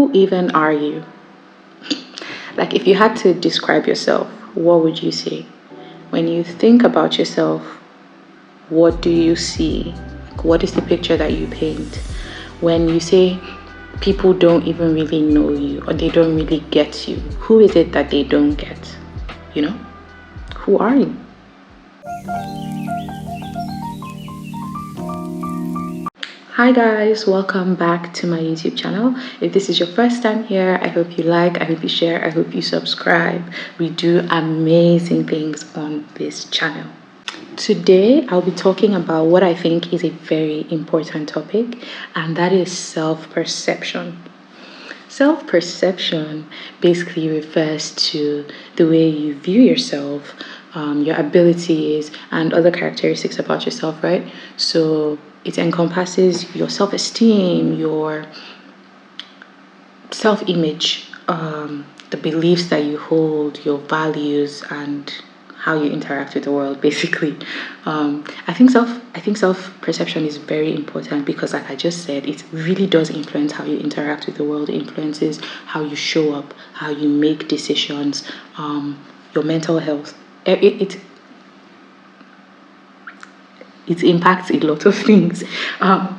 who even are you? Like, if you had to describe yourself, what would you say? When you think about yourself, what do you see? What is the picture that you paint? When you say people don't even really know you or they don't really get you, who is it that they don't get? You know? Who are you? Hi guys, welcome back to my YouTube channel. If this is your first time here, I hope you like, I hope you share, I hope you subscribe. We do amazing things on this channel. Today, I'll be talking about what I think is a very important topic, and that is self-perception. Self-perception basically refers to the way you view yourself, your abilities, and other characteristics about yourself, right? So it encompasses your self-esteem, your self-image, the beliefs that you hold, your values, and how you interact with the world. Basically, I think self-perception is very important because, like I just said, it really does influence how you interact with the world. It influences how you show up, how you make decisions, your mental health. It impacts a lot of things.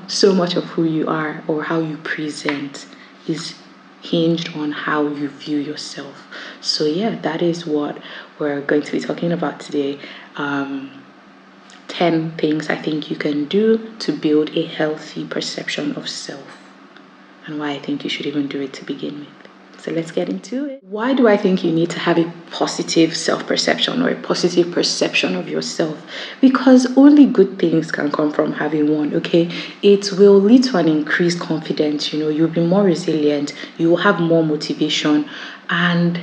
So much of who you are or how you present is hinged on how you view yourself. So yeah, that is what we're going to be talking about today. 10 things I think you can do to build a healthy perception of self, and why I think you should even do it to begin with. So let's get into it. Why do I think you need to have a positive self-perception or a positive perception of yourself? Because only good things can come from having one, okay? It will lead to an increased confidence, you'll be more resilient, you will have more motivation, and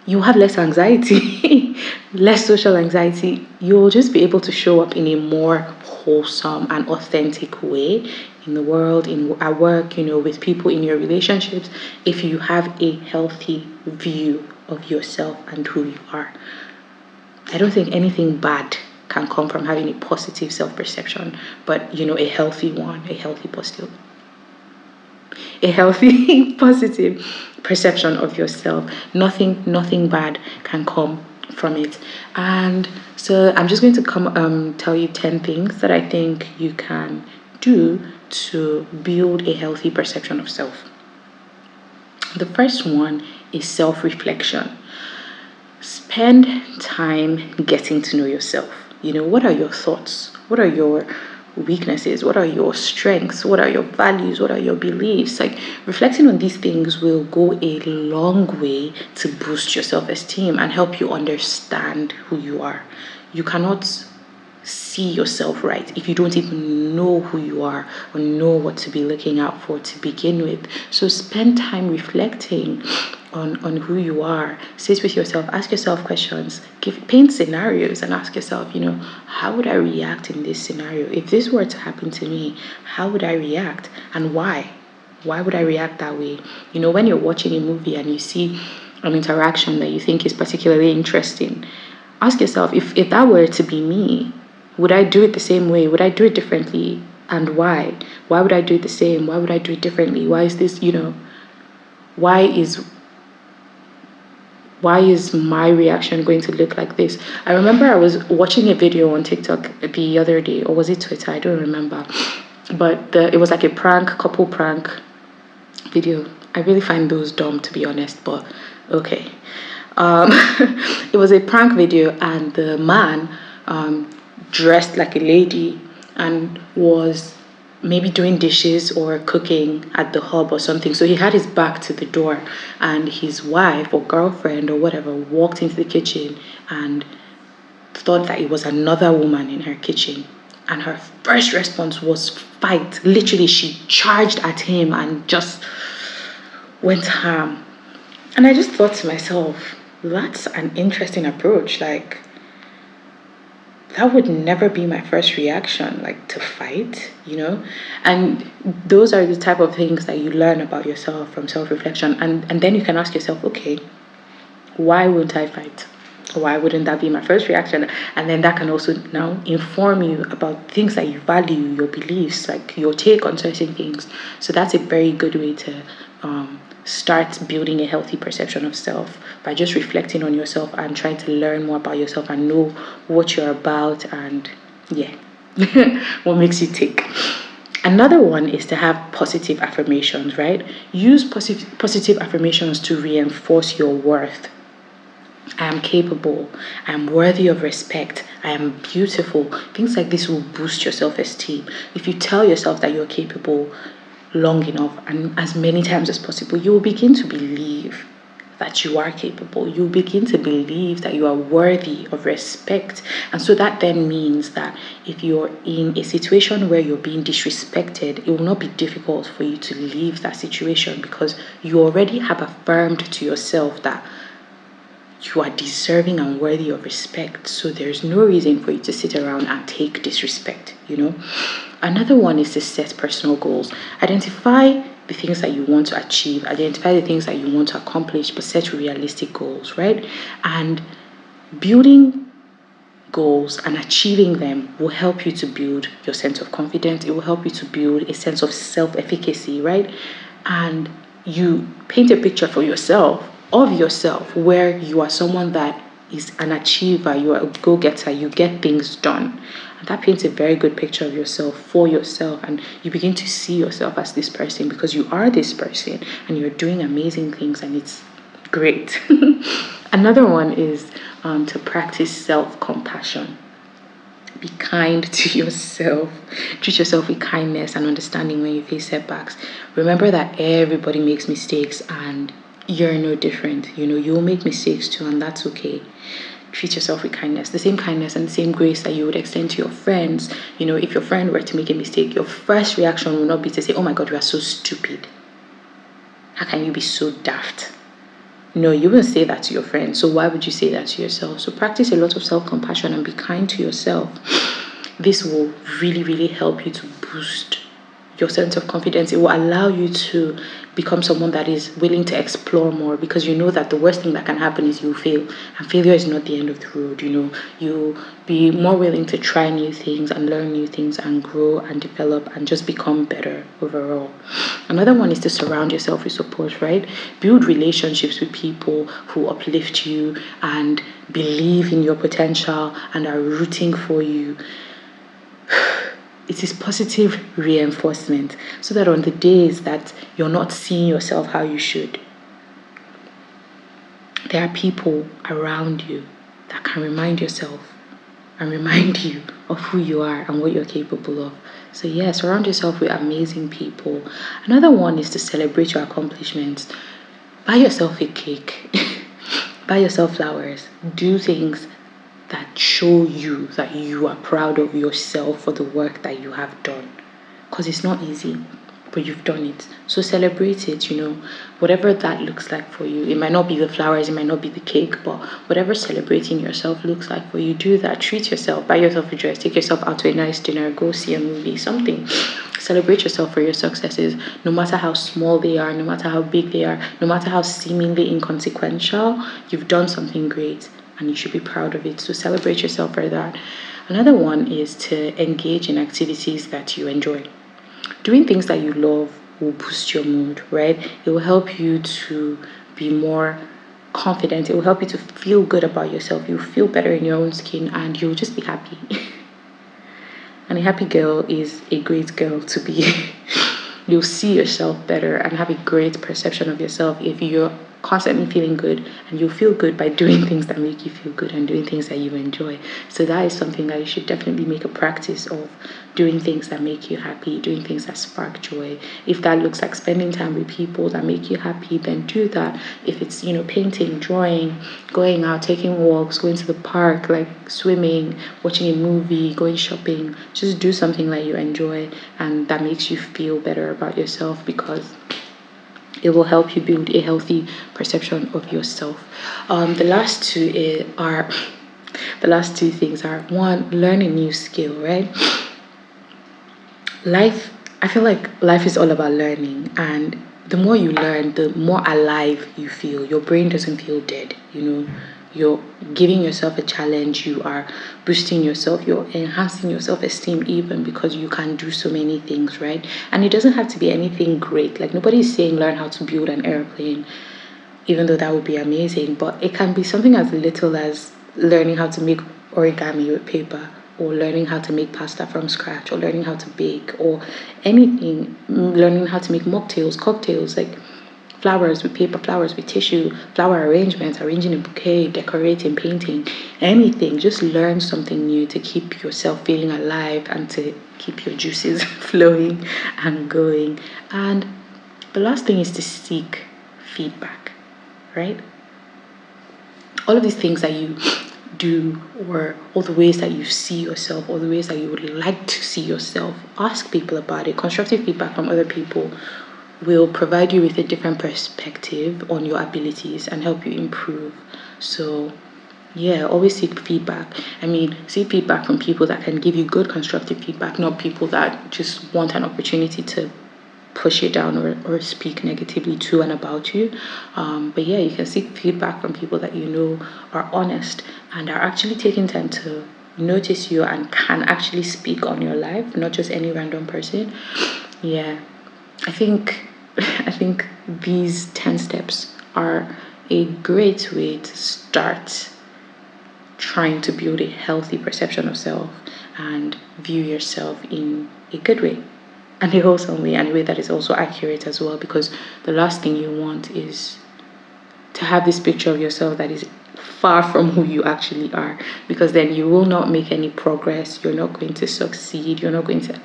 you have less anxiety, less social anxiety. You'll just be able to show up in a more wholesome and authentic way in the world, at work, with people, in your relationships, if you have a healthy view of yourself and who you are. I don't think anything bad can come from having a positive self-perception, but a healthy one, a healthy positive positive perception of yourself. Nothing bad can come from it. And so I'm just going to tell you 10 things that I think you can do to build a healthy perception of self. The first one is self-reflection. Spend time getting to know yourself. What are your thoughts? What are your weaknesses? What are your strengths? What are your values? What are your beliefs? Like, reflecting on these things will go a long way to boost your self-esteem and help you understand who you are. You cannot see yourself right if you don't even know who you are or know what to be looking out for to begin with. So spend time reflecting on who you are. Sit with yourself, ask yourself questions, paint scenarios, and ask yourself, how would I react in this scenario? If this were to happen to me, how would I react, and why? Why would I react that way? When you're watching a movie and you see an interaction that you think is particularly interesting, ask yourself, if that were to be me, would I do it the same way? Would I do it differently? And why? Why would I do it the same? Why would I do it differently? Why is this, why is my reaction going to look like this? I remember I was watching a video on TikTok the other day, or was it Twitter? I don't remember. But it was like a couple prank video. I really find those dumb, to be honest, but okay. It was a prank video, and the man dressed like a lady and was maybe doing dishes or cooking at the hub or something. So he had his back to the door, and his wife or girlfriend or whatever walked into the kitchen and thought that it was another woman in her kitchen. And her first response was fight. Literally, she charged at him and just went ham. And I just thought to myself, that's an interesting approach. Like, that would never be my first reaction, like to fight, And those are the type of things that you learn about yourself from self-reflection. And then you can ask yourself, okay, why won't I fight? Why wouldn't that be my first reaction? And then that can also now inform you about things that you value, your beliefs, like your take on certain things. So that's a very good way to start building a healthy perception of self, by just reflecting on yourself and trying to learn more about yourself and know what you're about and yeah, what makes you tick. Another one is to have positive affirmations, right? Use positive affirmations to reinforce your worth. I am capable. I am worthy of respect. I am beautiful. Things like this will boost your self esteem. If you tell yourself that you're capable long enough and as many times as possible, you will begin to believe that you are capable. You begin to believe that you are worthy of respect. And so that then means that if you're in a situation where you're being disrespected, it will not be difficult for you to leave that situation, because you already have affirmed to yourself that you are deserving and worthy of respect. So there's no reason for you to sit around and take disrespect, Another one is to set personal goals. Identify the things that you want to achieve, identify the things that you want to accomplish, but set realistic goals, right? And building goals and achieving them will help you to build your sense of confidence. It will help you to build a sense of self-efficacy, right? And you paint a picture for yourself, of yourself, where you are someone that is an achiever, you are a go-getter, you get things done. And that paints a very good picture of yourself for yourself, and you begin to see yourself as this person, because you are this person and you're doing amazing things, and it's great. Another one is to practice self-compassion. Be kind to yourself. Treat yourself with kindness and understanding when you face setbacks. Remember that everybody makes mistakes and you're no different. You'll make mistakes too, and that's okay. Treat yourself with kindness, the same kindness and the same grace that you would extend to your friends. If your friend were to make a mistake, your first reaction will not be to say, "Oh my God, you are so stupid. How can you be so daft?" No, you wouldn't say that to your friend. So why would you say that to yourself? So practice a lot of self-compassion and be kind to yourself. This will really, really help you to boost your sense of confidence. It will allow you to become someone that is willing to explore more, because you know that the worst thing that can happen is you fail, and failure is not the end of the road. You'll be more willing to try new things and learn new things and grow and develop and just become better overall. Another one is to surround yourself with support, right? Build relationships with people who uplift you and believe in your potential and are rooting for you. It is positive reinforcement, so that on the days that you're not seeing yourself how you should, there are people around you that can remind yourself and remind you of who you are and what you're capable of. So yeah, surround yourself with amazing people. Another one is to celebrate your accomplishments. Buy yourself a cake. Buy yourself flowers. Do things that show you that you are proud of yourself for the work that you have done. Because it's not easy, but you've done it. So celebrate it, whatever that looks like for you. It might not be the flowers, it might not be the cake, but whatever celebrating yourself looks like for you, do that. Treat yourself, buy yourself a dress, take yourself out to a nice dinner, go see a movie, something. Celebrate yourself for your successes, no matter how small they are, no matter how big they are, no matter how seemingly inconsequential. You've done something great, and you should be proud of it. So celebrate yourself for that. Another one is to engage in activities that you enjoy. Doing things that you love will boost your mood, right? It will help you to be more confident. It will help you to feel good about yourself. You'll feel better in your own skin, and you'll just be happy. And a happy girl is a great girl to be. You'll see yourself better and have a great perception of yourself if you're constantly feeling good, and you'll feel good by doing things that make you feel good and doing things that you enjoy. So that is something that you should definitely make a practice of, doing things that make you happy, doing things that spark joy. If that looks like spending time with people that make you happy, then do that. If it's painting, drawing, going out, taking walks, going to the park, like swimming, watching a movie, going shopping, just do something that you enjoy and that makes you feel better about yourself, because it will help you build a healthy perception of yourself. The last two things are: one, learn a new skill, right? I feel like life is all about learning, and the more you learn, the more alive you feel. Your brain doesn't feel dead, you're giving yourself a challenge, you are boosting yourself, you're enhancing your self-esteem even, because you can do so many things, right? And it doesn't have to be anything great. Like, nobody's saying learn how to build an airplane, even though that would be amazing, but it can be something as little as learning how to make origami with paper, or learning how to make pasta from scratch, or learning how to bake, or anything, learning how to make mocktails, cocktails, like flowers with paper, flowers with tissue, flower arrangements, arranging a bouquet, decorating, painting, anything. Just learn something new to keep yourself feeling alive and to keep your juices flowing and going. And the last thing is to seek feedback, right? All of these things that you do, or all the ways that you see yourself, or the ways that you would like to see yourself, ask people about it. Constructive feedback from other people will provide you with a different perspective on your abilities and help you improve. So yeah, always seek feedback. I mean, seek feedback from people that can give you good constructive feedback, not people that just want an opportunity to push you down, or speak negatively to and about you. But yeah, you can seek feedback from people that you know are honest and are actually taking time to notice you and can actually speak on your life, not just any random person. Yeah, I think I think these 10 steps are a great way to start trying to build a healthy perception of self and view yourself in a good way, and a wholesome way, and a way that is also accurate as well, because the last thing you want is to have this picture of yourself that is far from who you actually are, because then you will not make any progress, you're not going to succeed, you're not going to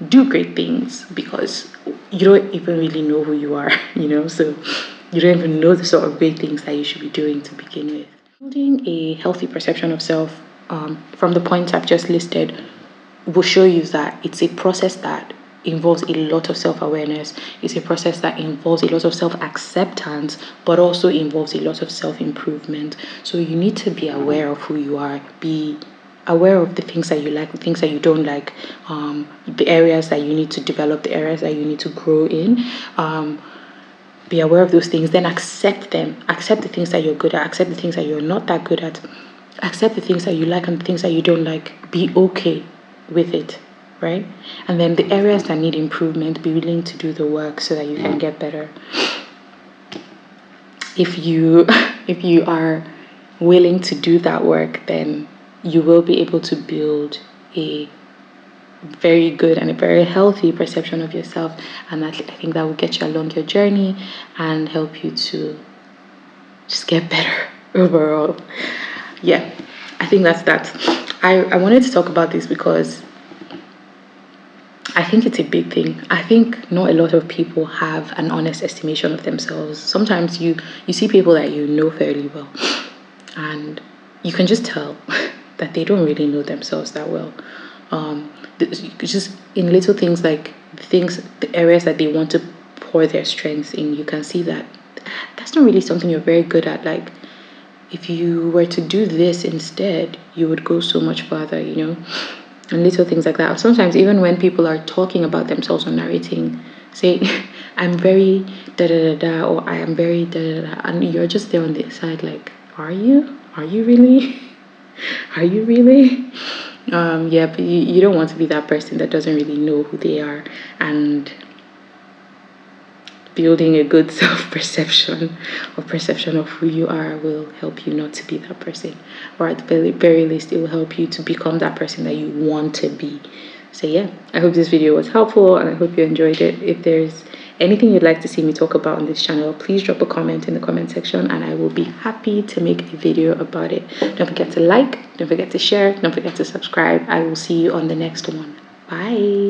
do great things, because you don't even really know who you are, so you don't even know the sort of great things that you should be doing to begin with. Building a healthy perception of self, from the points I've just listed, will show you that it's a process that involves a lot of self-awareness. It's a process that involves a lot of self-acceptance, but also involves a lot of self-improvement. So you need to be aware of who you are, be aware of the things that you like, the things that you don't like, the areas that you need to develop, the areas that you need to grow in. Be aware of those things, then accept them. Accept the things that you're good at, accept the things that you're not that good at, accept the things that you like and the things that you don't like. Be okay with it, right? And then the areas that need improvement, be willing to do the work so that you can get better. If you if you are willing to do that work, then you will be able to build a very good and a very healthy perception of yourself, and I think that will get you along your journey and help you to just get better overall. Yeah, I think that's that. I wanted to talk about this because I think it's a big thing. I think not a lot of people have an honest estimation of themselves. Sometimes you see people that you know fairly well, and you can just tell that they don't really know themselves that well. Just in little things, like the areas that they want to pour their strengths in, you can see that that's not really something you're very good at. Like, if you were to do this instead, you would go so much farther, and little things like that. Sometimes even when people are talking about themselves or narrating, say, I'm very da da da da, or I am very da da da, and you're just there on the side like, are you? Are you really? Are you really? Yeah, but you don't want to be that person that doesn't really know who they are, and building a good self-perception or perception of who you are will help you not to be that person, or at the very least it will help you to become that person that you want to be. So yeah, I hope this video was helpful and I hope you enjoyed it. If there's anything you'd like to see me talk about on this channel, please drop a comment in the comment section and I will be happy to make a video about it. Don't forget to like, don't forget to share, don't forget to subscribe. I will see you on the next one. Bye.